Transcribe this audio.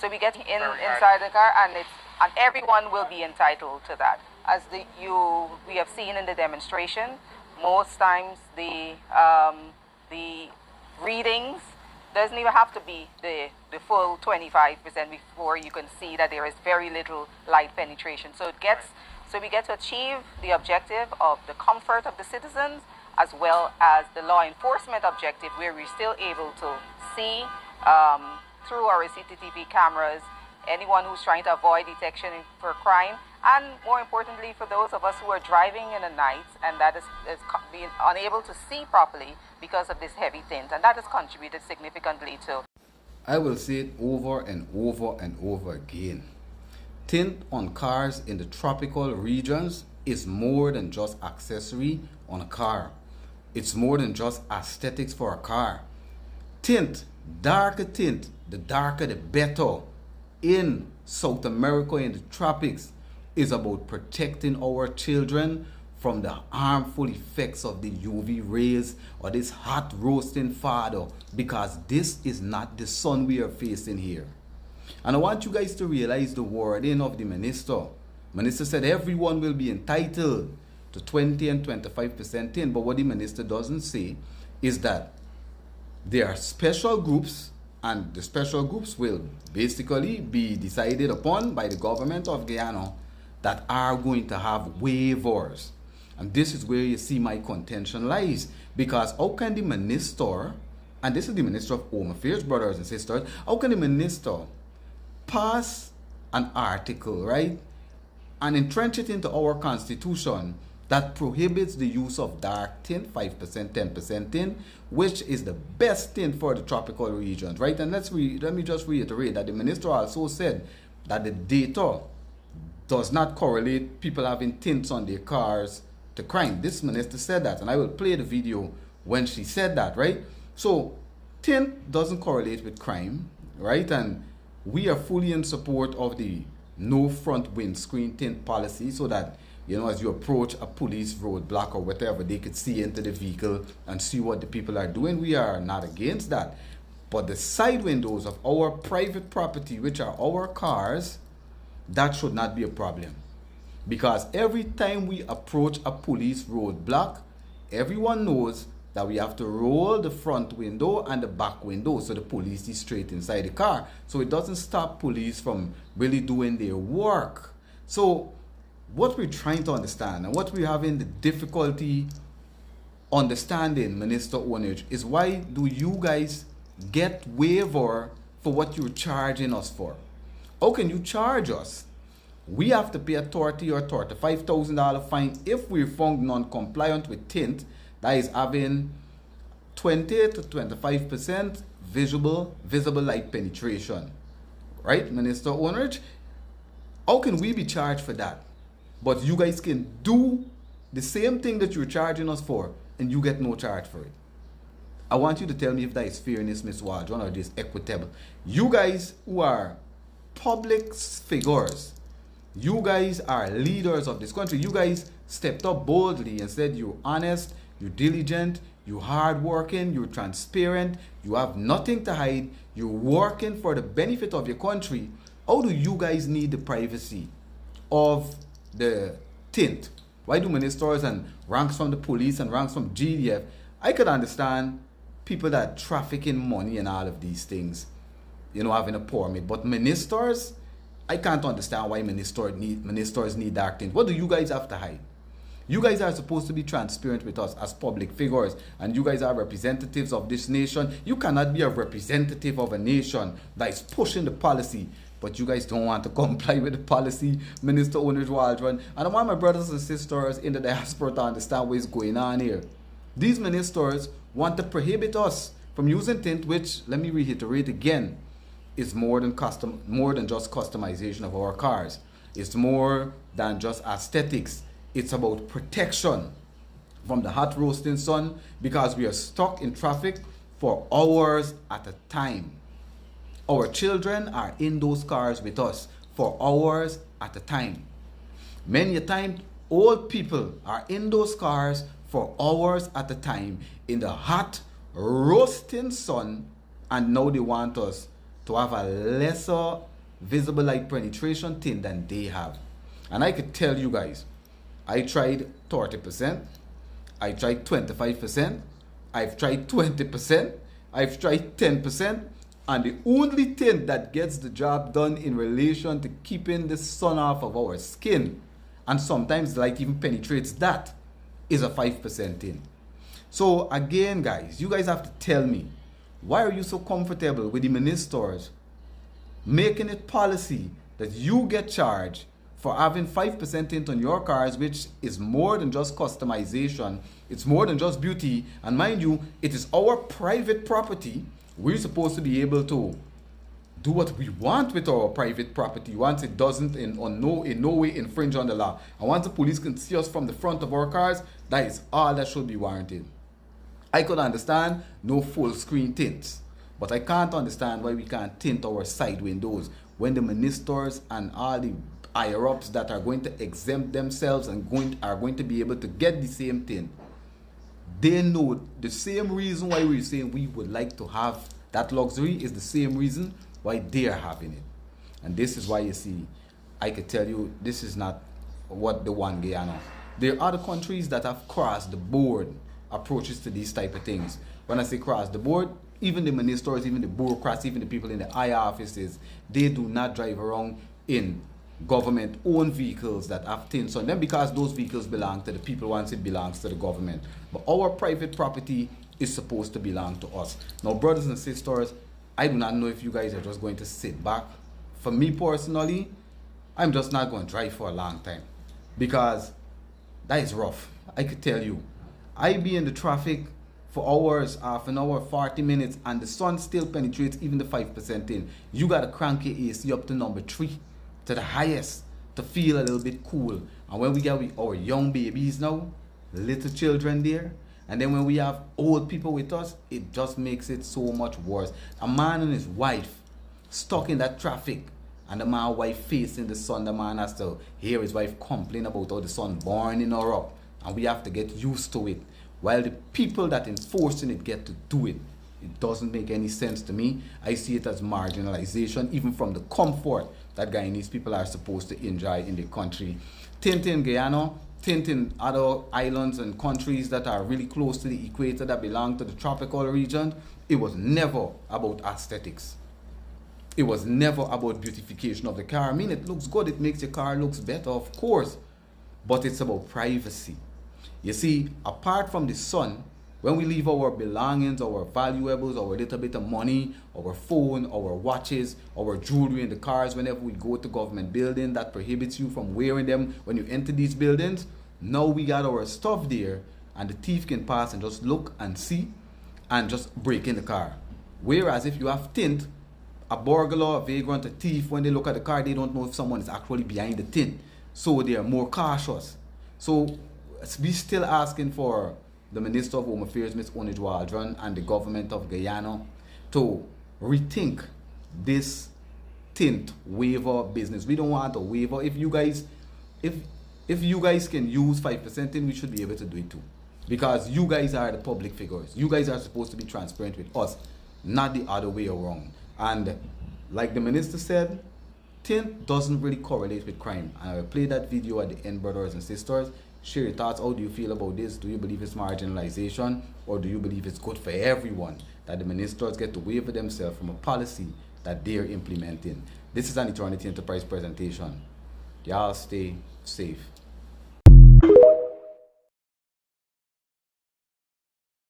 So we get inside the car, and everyone will be entitled to that. As we have seen in the demonstration, most times the readings doesn't even have to be the full 25% before you can see that there is very little light penetration. So we get to achieve the objective of the comfort of the citizens, as well as the law enforcement objective, where we're still able to see through our CCTV cameras anyone who's trying to avoid detection for crime, and more importantly for those of us who are driving in the night and that is being unable to see properly because of this heavy tint, and that has contributed significantly to. I will say it over and over and over again. Tint on cars in the tropical regions is more than just accessory on a car. It's more than just aesthetics for a car. Tint, darker tint, the darker the better. In South America, in the tropics, is about protecting our children from the harmful effects of the UV rays or this hot roasting fire, because this is not the sun we are facing here. And I want you guys to realize the wording of the minister. Minister said everyone will be entitled to 20 and 25% tint, but what the minister doesn't say is that there are special groups, and the special groups will basically be decided upon by the government of Guyana, that are going to have waivers. And this is where you see my contention lies. Because how can the minister, and this is the Minister of Home Affairs, brothers and sisters, how can the minister pass an article, right, and entrench it into our constitution that prohibits the use of dark tint, 5%, 10% tint, which is the best tint for the tropical regions, right? And let me just reiterate that the minister also said that the data does not correlate people having tints on their cars to crime. This minister said that, and I will play the video when she said that, right? So tint doesn't correlate with crime, right? And we are fully in support of the no front windscreen tint policy, so that, you know, as you approach a police roadblock or whatever, they could see into the vehicle and see what the people are doing. We are not against that. But the side windows of our private property, which are our cars, that should not be a problem. Because every time we approach a police roadblock, everyone knows that we have to roll the front window and the back window so the police is straight inside the car. So it doesn't stop police from really doing their work. So what we're trying to understand, and what we're having the difficulty understanding, Minister Onage, is why do you guys get waiver for what you're charging us for? How can you charge us? We have to pay a $30,000 or $35,000 fine if we're found non-compliant with tint, that is having 20 to 25% visible light penetration. Right, Minister Onage? How can we be charged for that? But you guys can do the same thing that you're charging us for, and you get no charge for it. I want you to tell me if that is fairness, Ms. Waldron, or this equitable. You guys who are public figures, you guys are leaders of this country. You guys stepped up boldly and said you're honest, you're diligent, you're hardworking, you're transparent, you have nothing to hide, you're working for the benefit of your country. How do you guys need the privacy of the tint? Why do ministers and ranks from the police and ranks from GDF? I could understand people that traffic in money and all of these things, you know, having a permit. But ministers, I can't understand why ministers need dark tint. What do you guys have to hide? You guys are supposed to be transparent with us as public figures, and you guys are representatives of this nation. You cannot be a representative of a nation that is pushing the policy, but you guys don't want to comply with the policy, Minister Onage Waldron. And I want my brothers and sisters in the diaspora to understand what is going on here. These ministers want to prohibit us from using tint, which, let me reiterate again, is more than just customization of our cars. It's more than just aesthetics. It's about protection from the hot roasting sun, because we are stuck in traffic for hours at a time. Our children are in those cars with us for hours at a time. Many a time, old people are in those cars for hours at a time in the hot roasting sun, and now they want us to have a lesser visible light penetration tint than they have. And I could tell you guys, I tried 30%, I tried 25%, I've tried 20%, I've tried 10%, and the only tint that gets the job done in relation to keeping the sun off of our skin, and sometimes light even penetrates that, is a 5% tint. So again, guys, you guys have to tell me, why are you so comfortable with the ministers making it policy that you get charged for having 5% tint on your cars, which is more than just customization, it's more than just beauty, and mind you, it is our private property. We're supposed to be able to do what we want with our private property once it doesn't in no way infringe on the law. And once the police can see us from the front of our cars, that is all that should be warranted. I could understand no full screen tints, but I can't understand why we can't tint our side windows when the ministers and all the higher ups that are going to exempt themselves and are going to be able to get the same tint. They know the same reason why we're saying we would like to have that luxury is the same reason why they are having it. And this is why you see, I could tell you this is not what the one Guyana. There are other countries that have crossed the board approaches to these type of things. When I say cross the board, even the ministers, even the bureaucrats, even the people in the higher offices, they do not drive around in government-owned vehicles that have tints on them because those vehicles belong to the people once it belongs to the government. But our private property is supposed to belong to us. Now, brothers and sisters, I do not know if you guys are just going to sit back. For me personally, I'm just not going to drive for a long time because that is rough. I could tell you. I be in the traffic for hours, half an hour, 40 minutes, and the sun still penetrates even the 5% in. You got to crank your AC up to number 3, to the highest, to feel a little bit cool. And when we get with our young babies now, little children there, and then when we have old people with us, it just makes it so much worse. A man and his wife stuck in that traffic, and the man wife facing the sun, the man has to hear his wife complain about how the sun burning her up, and we have to get used to it. While the people that enforcing it get to do it. It doesn't make any sense to me. I see it as marginalization, even from the comfort that Guyanese people are supposed to enjoy in the country. Tinting Guyana, tinting other islands and countries that are really close to the equator that belong to the tropical region, it was never about aesthetics. It was never about beautification of the car. I mean, it looks good, it makes your car looks better, of course, but it's about privacy. You see, apart from the sun, when we leave our belongings, our valuables, our little bit of money, our phone, our watches, our jewelry in the cars, whenever we go to government building, that prohibits you from wearing them when you enter these buildings. Now we got our stuff there, and the thief can pass and just look and see and just break in the car. Whereas if you have tint, a burglar, a vagrant, a thief, when they look at the car, they don't know if someone is actually behind the tint. So they are more cautious. So we still asking for the Minister of Home Affairs, Ms. Waldron, and the government of Guyana to rethink this tint waiver business. We don't want a waiver. If you guys can use 5% tint, we should be able to do it too. Because you guys are the public figures. You guys are supposed to be transparent with us, not the other way around. And like the minister said, tint doesn't really correlate with crime. And I will play that video at the end, brothers and sisters. Share your thoughts. How do you feel about this? Do you believe it's marginalization, or do you believe it's good for everyone that the ministers get to waiver themselves from a policy that they're implementing? This is an Eternity Enterprise presentation. Y'all stay safe.